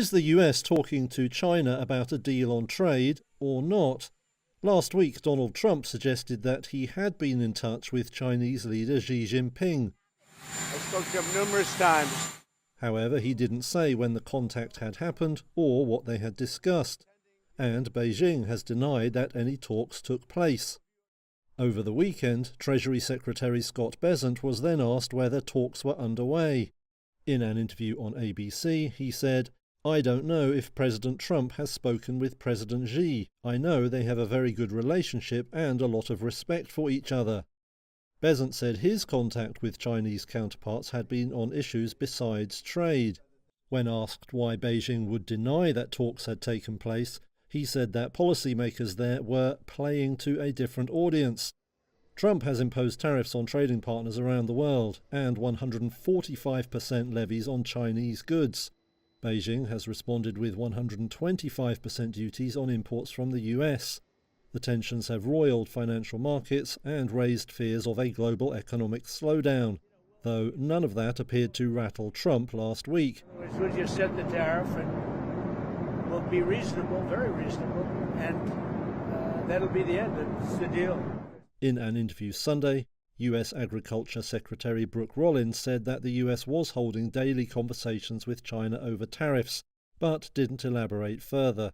Is the US talking to China about a deal on trade or not? Last week, Donald Trump suggested that he had been in touch with Chinese leader Xi Jinping. I spoke to him numerous times. However, he didn't say when the contact had happened or what they had discussed. And Beijing has denied that any talks took place. Over the weekend, Treasury Secretary Scott Bessent was then asked whether talks were underway. In an interview on ABC, he said, "I don't know if President Trump has spoken with President Xi. I know they have a very good relationship and a lot of respect for each other." Bessent said his contact with Chinese counterparts had been on issues besides trade. When asked why Beijing would deny that talks had taken place, he said that policymakers there were playing to a different audience. Trump has imposed tariffs on trading partners around the world and 145% levies on Chinese goods. Beijing has responded with 125% duties on imports from the US. The tensions have roiled financial markets and raised fears of a global economic slowdown, though none of that appeared to rattle Trump last week. We'll just set the tariff and we'll be reasonable, very reasonable, and that'll be the end. It's the deal. In an interview Sunday, US Agriculture Secretary Brooke Rollins said that the US was holding daily conversations with China over tariffs, but didn't elaborate further.